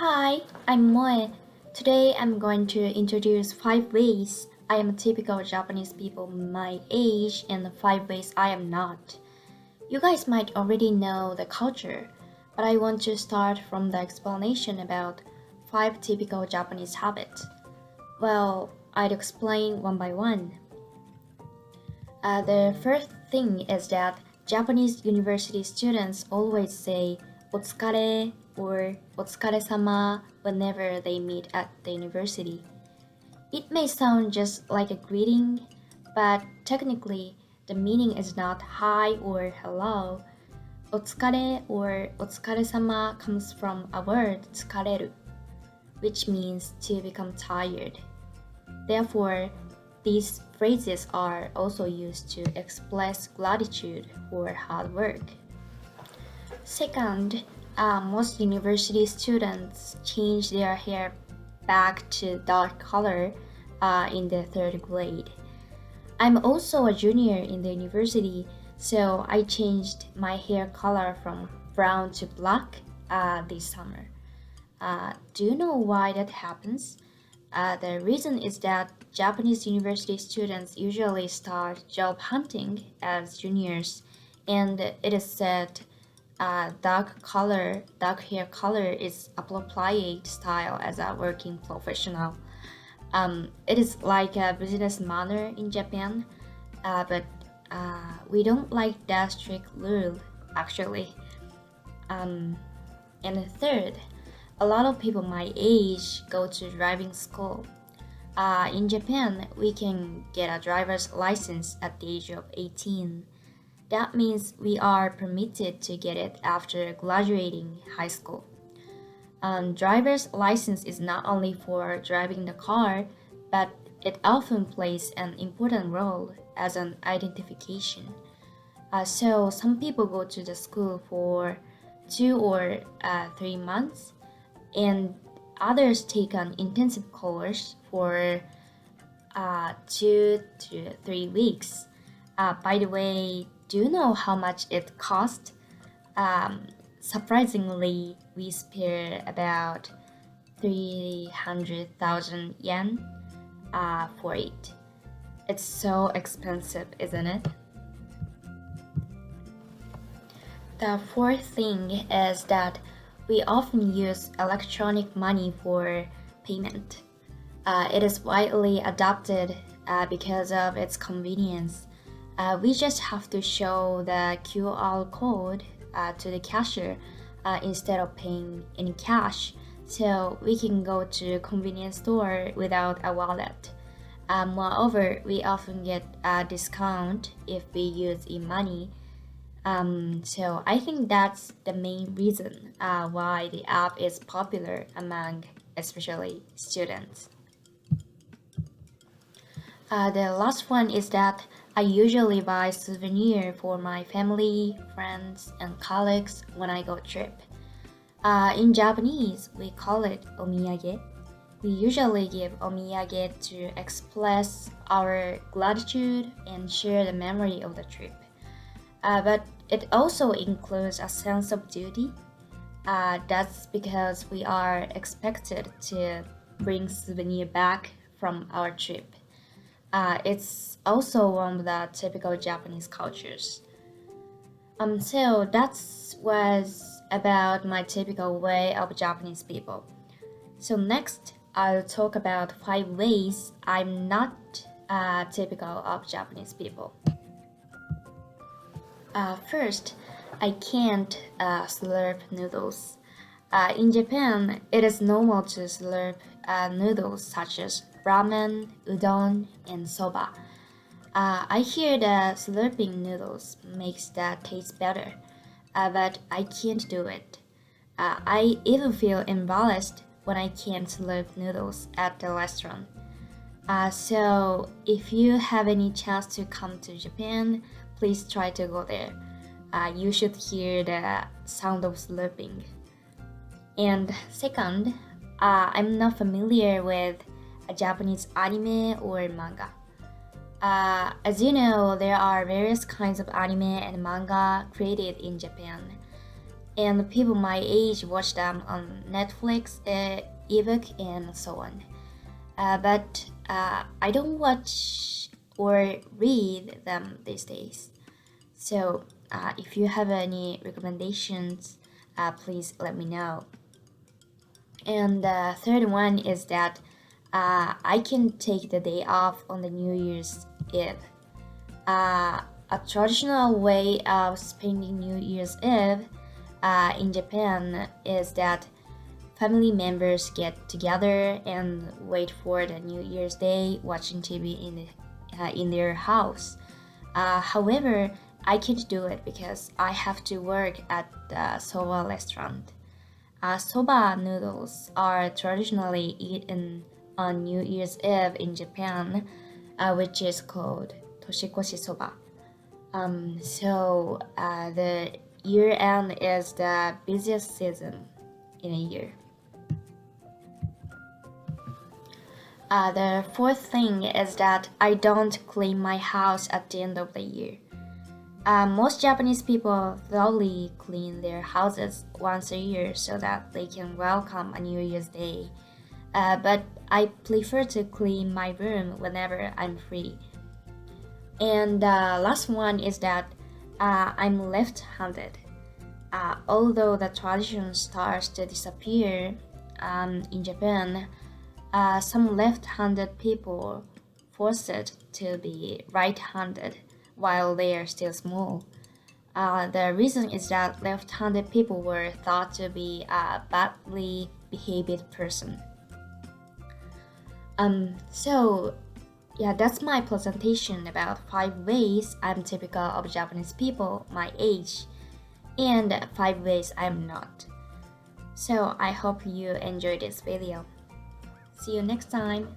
Hi, I'm Moe. Today I'm going to introduce 5 ways I am a typical Japanese people my age and 5 ways I am not. You guys might already know the culture, but I want to start from the explanation about 5 typical Japanese habits. Well, I'd explain one by one. The first thing is that Japanese university students always say "otsukare" or "otsukare-sama" whenever they meet at the university. It may sound just like a greeting, but technically the meaning is not hi or hello. Otsukare or otsukare-sama comes from a word tsukareru, which means to become tired. Therefore, these phrases are also used to express gratitude for hard work. Second, most university students change their hair back to dark color in the third grade. I'm also a junior in the university, so I changed my hair color from brown to black this summer. Do you know why that happens? The reason is that Japanese university students usually start job hunting as juniors, and it is said dark hair color is appropriate style as a working professional. It is like a business manner in Japan, but we don't like that strict rule actually. Um, and third, a lot of people my age go to driving school. In Japan, we can get a driver's license at the age of 18. That means we are permitted to get it after graduating high school. Driver's license is not only for driving the car, but it often plays an important role as an identification. So some people go to the school for 2 or 3 months, and others take an intensive course for 2 to 3 weeks. By the way, do you know how much it costs? Surprisingly, we spare about 300,000 yen for it. It's so expensive, isn't it? The fourth thing is that we often use electronic money for payment. It is widely adopted because of its convenience. We just have to show the QR code to the cashier instead of paying in cash, so we can go to a convenience store without a wallet. Moreover, we often get a discount if we use e-money. So I think that's the main reason why the app is popular among especially students. The last one is that I usually buy souvenir for my family, friends, and colleagues when I go trip. In Japanese, we call it omiyage. We usually give omiyage to express our gratitude and share the memory of the trip. But it also includes a sense of duty. That's because we are expected to bring souvenir back from our trip. It's also one of the typical Japanese cultures. So that was about my typical way of Japanese people. So next, I'll talk about 5 ways I'm not typical of Japanese people. First, I can't slurp noodles. In Japan, it is normal to slurp noodles such as ramen, udon, and soba. I hear that slurping noodles makes that taste better, but I can't do it. I even feel embarrassed when I can't slurp noodles at the restaurant. So, if you have any chance to come to Japan, please try to go there. You should hear the sound of slurping. And second, I'm not familiar with a Japanese anime or manga. As you know, there are various kinds of anime and manga created in Japan. and people my age watch them on Netflix, ebook, and so on. But I don't watch or read them these days. So if you have any recommendations, please let me know. And the third one is that I can take the day off on the New Year's Eve. A traditional way of spending New Year's Eve in Japan is that family members get together and wait for the New Year's Day watching TV in their house. However, I can't do it because I have to work at the soba restaurant. Soba noodles are traditionally eaten on New Year's Eve in Japan, which is called toshikoshi soba. So the year end is the busiest season in a year. The fourth thing is that I don't clean my house at the end of the year. Most Japanese people thoroughly clean their houses once a year so that they can welcome a New Year's Day. But I prefer to clean my room whenever I'm free. And the last one is that I'm left-handed. Although the tradition starts to disappear in Japan, some left-handed people forced to be right-handed while they are still small. The reason is that left-handed people were thought to be a badly behaved person. So yeah, that's my presentation about 5 ways I'm typical of Japanese people my age and 5 ways I'm not. So I hope you enjoyed this video. See you next time.